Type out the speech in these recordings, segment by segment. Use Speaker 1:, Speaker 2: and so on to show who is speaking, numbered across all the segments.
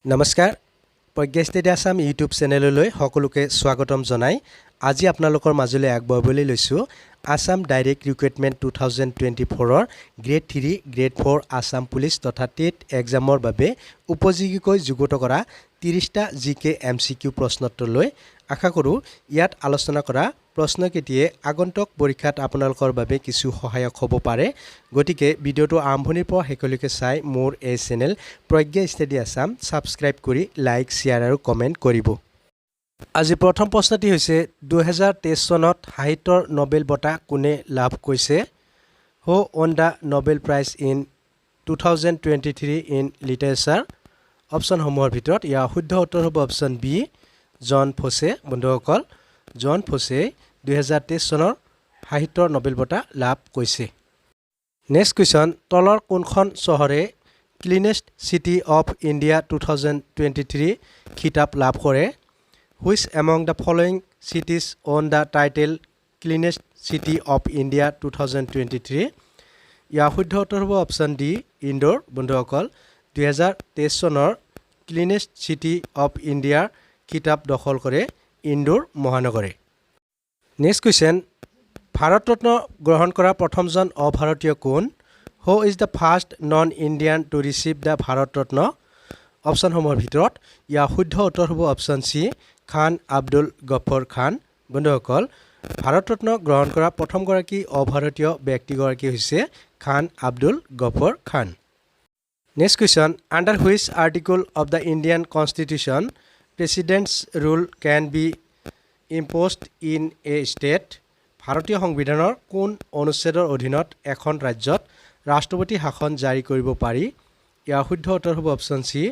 Speaker 1: নমস্কাৰ police.Assam YouTube চেনেললৈ সকলোকে স্বাগতম জনাই আজি আপোনালোকৰ মাজলৈ আগবঢ়াবলৈ লৈছো আসাম ডাইৰেক্ট ৰিক্ৰুটমেন্ট 2024 ৰ গ্ৰেড 3 গ্ৰেড 4 আসাম পুলিচ তথা টেট এক্সামৰ বাবে উপযোগীকৈ যুগুত কৰা 30টা জিকে এমসিকিউ প্ৰশ্নোত্তৰ লৈ আশা কৰো ইয়াত আলোচনা কৰা প্ৰশ্নকেটিয়ে আগন্তুক পৰীক্ষাত আপোনালোকৰ বাবে কিছু সহায়ক হ'ব পাৰে গতিকে ভিডিওটো আৰম্ভণিৰ পৰা শেষলৈকে চাই মোৰ এই চেনেল police.Assam সাবস্ক্ৰাইব কৰি লাইক শেয়াৰ আৰু কমেন্ট কৰিব আজি প্ৰথম প্ৰশ্নটি হৈছে 2023 চনত সাহিত্যৰ নোবেল বঁটা কোনে লাভ কৰিছে who won the Nobel prize in 2023 in literature option সমূহৰ ভিতৰত ইয়াৰ শুদ্ধ উত্তৰ হ'ব অপচন বি জন ফছে বন্ধুসকল জন ফছে 2023 চনৰ সাহিত্যৰ নোবেল বঁটা লাভ কৰিছে নেক্সট কোৱেশ্চন তলৰ কোনখন চহৰে ক্লিনেষ্ট সিটি অফ ইণ্ডিয়া 2023 খিতাপ লাভ কৰে Which among the following cities own the title Cleanest City of India 2023? ইয়াৰ শুদ্ধ উত্তৰ হ'ব অপচন ডি ইন্দোৰ বন্ধুসকল 2023 চনৰ ক্লিনেষ্ট সিটি অফ ইণ্ডিয়াৰ খিতাপ দখল কৰে ইন্দোৰ মহানগৰে নেক্সট কোৱেশ্চন ভাৰত ৰত্ন গ্ৰহণ কৰা প্ৰথমজন অভাৰতীয় কোন who is the first non Indian to receive the Bharat Ratna option সমূহৰ ভিতৰত ইয়াৰ শুদ্ধ উত্তৰ হ'ব অপচন সি খান আব্দুল গফৰ খান বন্ধুসকল ভাৰত ৰত্ন গ্ৰহণ কৰা প্ৰথমগৰাকী অভাৰতীয় ব্যক্তিগৰাকী হৈছে Khan Abdul Ghaffar Khan next question under which article of the Indian constitution president's rule can be imposed in a state ভাৰতীয় সংবিধানৰ কোন অনুচ্ছেদৰ অধীনত এখন ৰাজ্যত ৰাষ্ট্ৰপতি শাসন জাৰি কৰিব পাৰি ইয়াৰ শুদ্ধ উত্তৰ হ'ব অপচন সি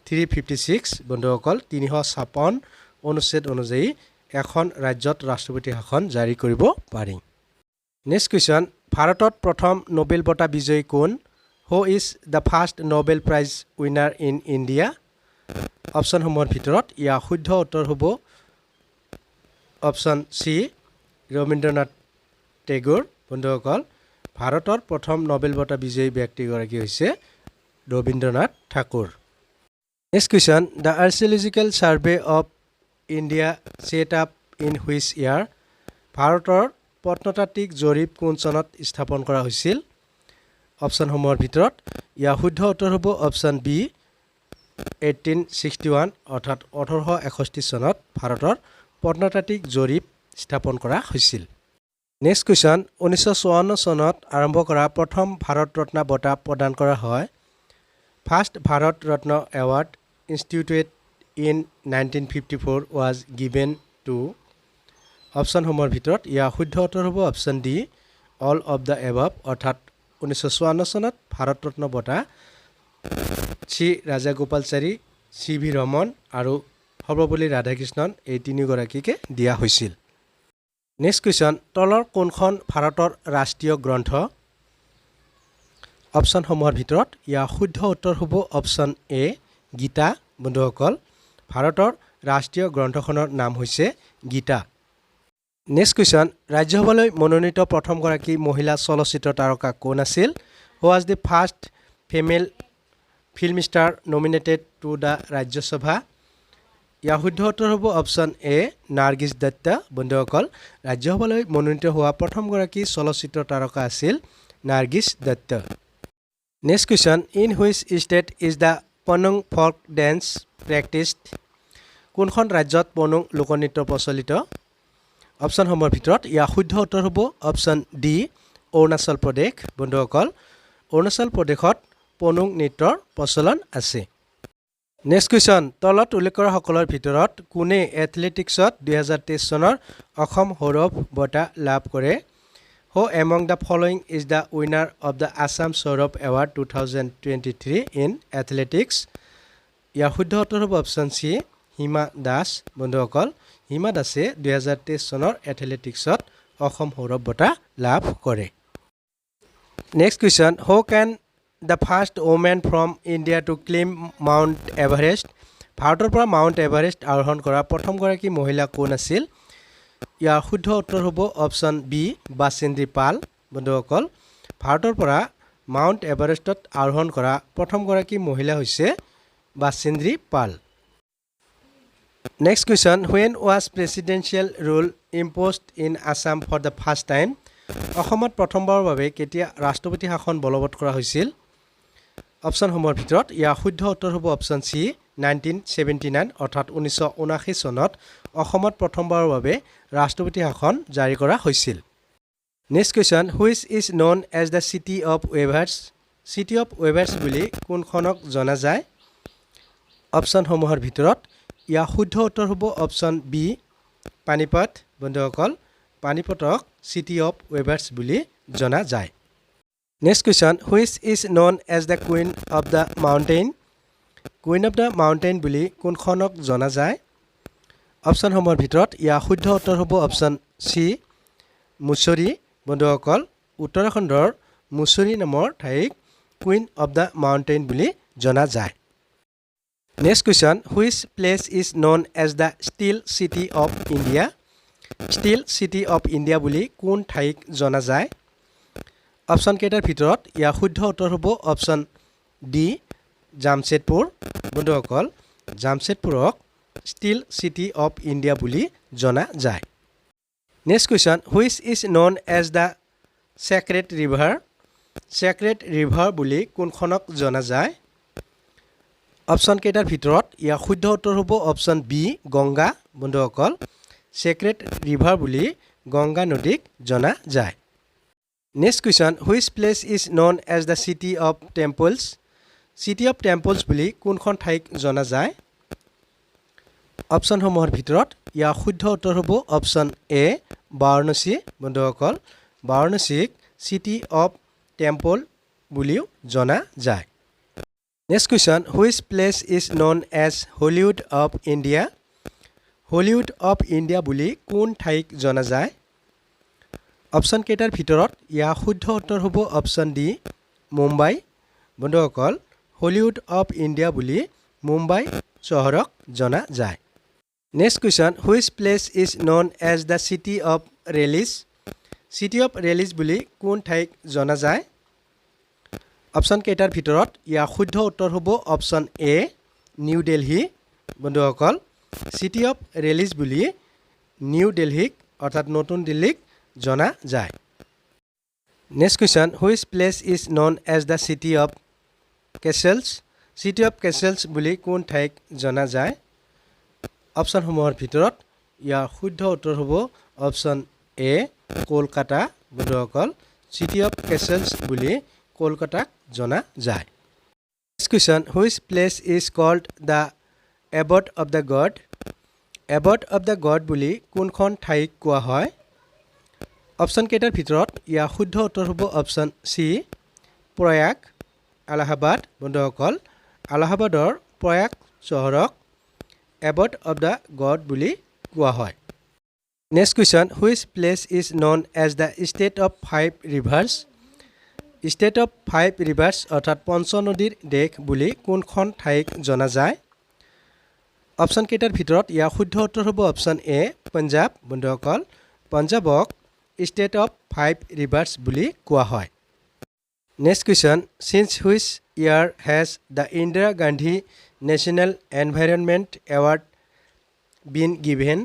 Speaker 1: 356 বন্ধুসকল 356 অনুচ্ছেদ অনুযায়ী এখন ৰাজ্যত ৰাষ্ট্ৰপতি শাসন জাৰি কৰিব পাৰি নেক্সট কোৱেশ্চন ভাৰতত প্ৰথম নোবেল বঁটা বিজয়ী কোন who is the first Nobel prize winner in India option সমূহৰ ভিতৰত ইয়াৰ শুদ্ধ উত্তৰ হ'ব অপচন সি ৰবীন্দ্ৰনাথ টেগোৰ বন্ধুসকল ভাৰতৰ প্ৰথম নোবেল বঁটা বিজয়ী ব্যক্তিগৰাকী হৈছে Rabindranath Tagore next question the archaeological survey of India set up in which year ভাৰতৰ প্ৰত্নতাত্ত্বিক জৰীপ কোন চনত স্থাপন কৰা হৈছিল অপচনসমূহৰ ভিতৰত ইয়াৰ শুদ্ধ উত্তৰ হ'ব অপচন বি 1861 অৰ্থাৎ 1861 চনত ভাৰতৰ প্ৰত্নতাত্ত্বিক জৰীপ স্থাপন কৰা হৈছিল নেক্সট কোৱেশ্চন 1954 চনত আৰম্ভ কৰা প্ৰথম ভাৰত ৰত্ন বঁটা প্ৰদান কৰা হয় first Bharat Ratna award instituted in 1954 was given to option সমূহৰ ভিতৰত ইয়াৰ শুদ্ধ উত্তৰ হ'ব option D all of the above অৰ্থাৎ 1954 চনত ভাৰত ৰত্ন বঁটা শ্ৰী ৰাজাগোপালচাৰী চি ভি ৰমন আৰু সৰ্বপল্লী ৰাধাকৃষ্ণন এই তিনিগৰাকীকে দিয়া হৈছিল নেক্সট কুৱেশ্যন তলৰ কোনখন ভাৰতৰ ৰাষ্ট্ৰীয় গ্ৰন্থ অপচন সমূহৰ ভিতৰত ইয়াৰ শুদ্ধ উত্তৰ হ'ব অপচন এ গীতা বন্ধুসকল ভাৰতৰ ৰাষ্ট্ৰীয় গ্ৰন্থখনৰ নাম হৈছে গীতা নেক্সট কুৱেশ্যন ৰাজ্যসভালৈ মনোনীত প্ৰথমগৰাকী মহিলা চলচ্চিত্ৰ তাৰকা কোন আছিল who was the first female film star nominated to the Rajya Sabha ইয়াৰ শুদ্ধ উত্তৰ হ'ব অপচন এ নাৰ্গিছ দত্তা বন্ধুসকল ৰাজ্যসভালৈ মনোনীত হোৱা প্ৰথমগৰাকী চলচ্চিত্ৰ তাৰকা আছিল Nargis Dutta next question in which state is the Ponung folk dance practised কোনখন ৰাজ্যত পনুং লোকনৃত্য প্ৰচলিত অপচনসমূহৰ ভিতৰত ইয়াৰ শুদ্ধ উত্তৰ হ'ব অপচন ডি অৰুণাচল প্ৰদেশ বন্ধুসকল অৰুণাচল প্ৰদেশত পনুং নৃত্যৰ প্ৰচলন আছে নেক্সট কুৱেশ্যন তলত উল্লেখ কৰা সকলৰ ভিতৰত কোনে এথলেটিক্সত 2023 চনৰ অসম সৌৰভ বঁটা লাভ কৰে who among the following is the winner of the Assam Saurav award 2023 in athletics ইয়াৰ শুদ্ধ উত্তৰ হ'ব অপচন চি হিমা দাস বন্ধুসকল হিমা দাসে 2023 চনৰ এথলেটিক্সত অসম সৌৰভ বঁটা লাভ কৰে next question who can the first women from India to climb Mount Everest ভাৰতৰ পৰা মাউণ্ট এভাৰেষ্ট আৰোহণ কৰা প্ৰথমগৰাকী মহিলা কোন আছিল ইয়াৰ শুদ্ধ উত্তৰ হ'ব অপচন বি বাসিন্দ্ৰী পাল বন্ধুসকল ভাৰতৰ পৰা মাউণ্ট এভাৰেষ্টত আৰোহণ কৰা প্ৰথমগৰাকী মহিলা হৈছে Basindri Pal. Next question, when was presidential rule imposed in Assam for the first time? অসমত প্ৰথমবাৰৰ বাবে কেতিয়া ৰাষ্ট্ৰপতি শাসন বলবৎ কৰা হৈছিল? অপশ্যনসমূহৰ ভিতৰত ইয়াৰ শুদ্ধ উত্তৰ হ'ব অপশ্যন চি 1979 অৰ্থাৎ 1979 চনত অসমত প্ৰথমবাৰৰ বাবে ৰাষ্ট্ৰপতি শাসন জাৰি কৰা হৈছিল। Next question, which is known as the city of weavers? City of weavers বুলি কোনখনক জনা যায়? অপশ্যনসমূহৰ ভিতৰত ইয়াৰ শুদ্ধ উত্তৰ হ'ব অপশ্যন বি পানিপথ। বন্ধুসকল, পানিপথক চিটি অফ ৱেভাৰ্ছ বুলি জনা যায়। Next question, which is known as the queen of the mountain? Queen of the mountain বুলি কোনখনক জনা যায়? অপশ্যনসমূহৰ ভিতৰত ইয়াৰ শুদ্ধ উত্তৰ হ'ব অপশ্যন চি মুছৰি। বন্ধুসকল, উত্তৰাখণ্ডৰ মুছৰি নামৰ ঠাইক কুইন অফ দ্য মাউণ্টেইন বুলি জনা যায়। Next question, which place is known as the Steel City of India? Steel City of India বুলি কোন ঠাইক জনা যায়? অপশ্যন কেইটাৰ ভিতৰত ইয়াৰ শুদ্ধ উত্তৰ হ'ব অপশ্যন ডি জামছেদপুৰ। বন্ধুসকল, জামছেদপুৰক ষ্টিল চিটি অফ ইণ্ডিয়া বুলি জনা যায়। Next question, which is known as the Sacred River? Sacred River বুলি কোনখনক জনা যায়? অপশ্যন কেইটাৰ ভিতৰত ইয়াৰ শুদ্ধ উত্তৰ হ'ব অপশ্যন বি গংগা। বন্ধুসকল, চেক্ৰেট ৰিভাৰ বুলি গংগা নদীক জনা যায়। Next question, which place is known as the city of temples? City of temples বুলি কোনখন ঠাইক জনা যায়? অপশ্যনসমূহৰ ভিতৰত ইয়াৰ শুদ্ধ উত্তৰ হ'ব অপশ্যন এ বাৰাণসী। বন্ধুসকল, বাৰাণসীক চিটি অফ টেম্পল বুলিও জনা যায়। Next question, which place is known as Hollywood of India? Hollywood of India বুলি কোন ঠাইক জনা যায়? অপশ্যন কেইটাৰ ভিতৰত ইয়াৰ শুদ্ধ উত্তৰ হ'ব অপশ্যন ডি মুম্বাই। বন্ধুসকল, হলিউড অফ ইণ্ডিয়া বুলি মুম্বাই চহৰক জনা যায়। Next question, which place is known as the city of release? City of release বুলি কোন ঠাইক জনা যায়? অপশ্যন কেইটাৰ ভিতৰত ইয়াৰ শুদ্ধ উত্তৰ হ'ব অপশ্যন এ নিউ দিল্লী। বন্ধুসকল, চিটি অফ ৰিলিজ বুলি নিউ দিল্লীক অৰ্থাৎ নতুন দিল্লীক জনা যায়। Next question, which place is known as the city of castles? City of castles বুলি কোন ঠাইক জনা যায়? অপশ্যনসমূহৰ ভিতৰত ইয়াৰ শুদ্ধ উত্তৰ হ'ব অপশ্যন এ কলকাতা। বন্ধুসকল, চিটি অফ castles বুলি কলকাতাক জনা যায়। Next question, which place is called the abode of the god? Abode of the god বুলি কোনখন ঠাইক কোৱা হয়? অপশ্যন কেইটাৰ ভিতৰত ইয়াৰ শুদ্ধ উত্তৰ হ'ব অপশ্যন চি প্ৰয়াগ এলাহাবাদ। বন্ধুসকল, এলাহাবাদৰ প্ৰয়াগ চহৰক abode of the god বুলি কোৱা হয়। Next question, which place is known as the state of five rivers? State of five rivers অৰ্থাৎ পঞ্চ নদীৰ দেশ বুলি কোনখন ঠাইক জনা যায়? অপশ্যন কেইটাৰ ভিতৰত ইয়াৰ শুদ্ধ উত্তৰ হ'ব অপশ্যন এ পঞ্জাৱ। বন্ধুসকল, পঞ্জাৱক ষ্টেট অফ ফাইভ ৰিভাৰ্ছ বুলি কোৱা হয়। Next question, since which year has the Indira Gandhi National Environment Award been given?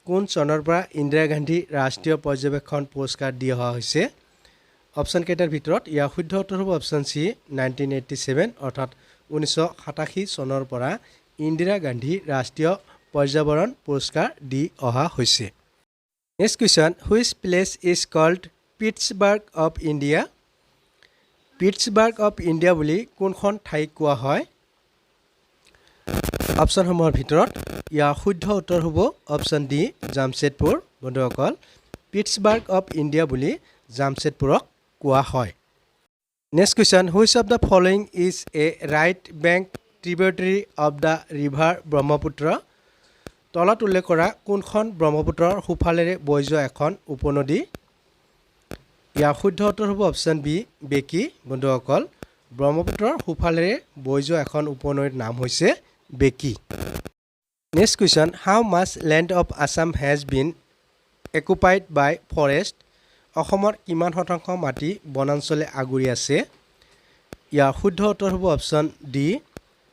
Speaker 1: কোন চনৰ পৰা ইন্দিৰা গান্ধী ৰাষ্ট্ৰীয় পৰ্যবেক্ষণ পুৰস্কাৰ দি অহা হৈছে? অপশ্যন কেইটাৰ ভিতৰত ইয়াৰ শুদ্ধ উত্তৰ হ'ব অপশ্যন চি 1987 অৰ্থাৎ 1987 চনৰ পৰা ইন্দিৰা গান্ধী ৰাষ্ট্ৰীয় পৰ্যাবৰণ পুৰস্কাৰ দি অহা হৈছে। Next question, which place is called Pittsburgh of India? Pittsburgh of India বুলি কোনখন ঠাইক কোৱা হয়? অপশ্যনসমূহৰ ভিতৰত ইয়াৰ শুদ্ধ উত্তৰ হ'ব অপশ্যন ডি জামছেদপুৰ। বন্ধুসকল, পিটছবাৰ্গ অফ ইণ্ডিয়া বুলি জামছেদপুৰক কোৱা হয়। Next question, which of the following is a right bank tributary of the river Brahmaputra? তলত উল্লেখ কৰা কোনখন ব্ৰহ্মপুত্ৰৰ সোঁফালেৰে বৈ যোৱা এখন উপনদী? ইয়াৰ শুদ্ধ উত্তৰ হ'ব অপশ্যন বি বেকী। বন্ধুসকল, ব্ৰহ্মপুত্ৰৰ সোঁফালেৰে বৈ যোৱা এখন উপনদীৰ নাম হৈছে Beki. Next question, how much land of Assam has been occupied by forest? অসমৰ কিমান শতাংশ মাটি বনাঞ্চলে আগুৰি আছে? ইয়াৰ শুদ্ধ উত্তৰ হ'ব অপশ্যন ডি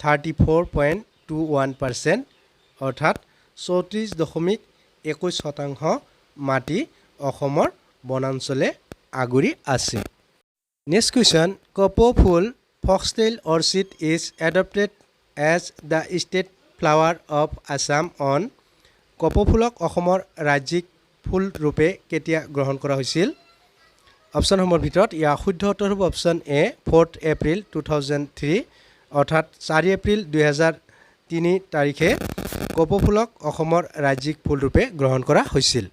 Speaker 1: 34.21%, অৰ্থাৎ 34.21% মাটি অসমৰ বনাঞ্চলে আগুৰি আছে। নেক্সট কুৱেশ্যন, কপৌ ফুল foxtail orchid is adopted as the state flower of Assam on কপৌ ফুলক অসমৰ ৰাজ্যিক ফুল ৰূপে কেতিয়া গ্ৰহণ কৰা হৈছিল? অপশ্যনসমূহৰ ভিতৰত ইয়াৰ শুদ্ধ উত্তৰ হ'ব অপশ্যন এ 4 এপ্ৰিল 2003, অৰ্থাৎ 4 এপ্ৰিল 2003 তাৰিখে কপৌ ফুলক অসমৰ ৰাজ্যিক ফুল ৰূপে গ্ৰহণ কৰা হৈছিল।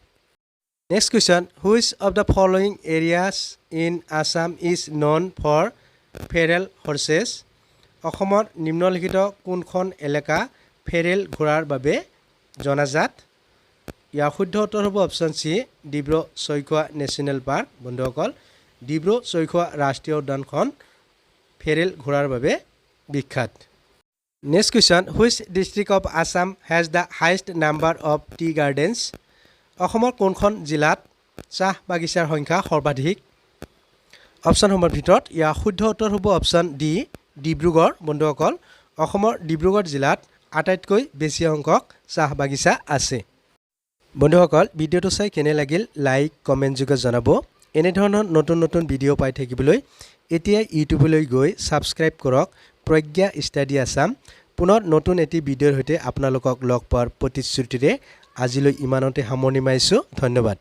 Speaker 1: Next question, which of the following areas in Assam is known for feral horses? অসমৰ নিম্নলিখিত কোনখন এলেকা ফেৰেল ঘোঁৰাৰ বাবে জনাজাত? ইয়াৰ শুদ্ধ উত্তৰ হ'ব option C Dibru-Saikhowa national park. বন্ধুসকল, ডিব্ৰু-ছৈখোৱা ৰাষ্ট্ৰীয় উদ্যানখন ফেৰেল ঘোঁৰাৰ বাবে বিখ্যাত। Next question, which district of Assam has the highest number of T gardens? অসমৰ কোনখন জিলাত চাহ বাগিচাৰ সংখ্যা সৰ্বাধিক? অপশ্যনসমূহৰ ভিতৰত ইয়াৰ শুদ্ধ উত্তৰ হ'ব অপশ্যন ডি ডিব্ৰুগড়। বন্ধুসকল, অসমৰ ডিব্ৰুগড় জিলাত আটাইতকৈ বেছি সংখ্যক চাহ বাগিচা আছে। বন্ধুসকল, ভিডিঅ'টো চাই কেনে লাগিল লাইক কমেণ্ট যোগে জনাব। এনেধৰণৰ নতুন নতুন ভিডিঅ' পাই থাকিবলৈ এতিয়া ইউটিউবলৈ গৈ ছাবস্ক্ৰাইব কৰক প্ৰজ্ঞা ষ্টাডি আছাম। পুনৰ নতুন এটি ভিডিঅ'ৰ সৈতে আপোনালোকক লগ পোৱাৰ প্ৰতিশ্ৰুতিৰে আজিলৈ ইমানতে সামৰণি মাৰিছোঁ। ধন্যবাদ।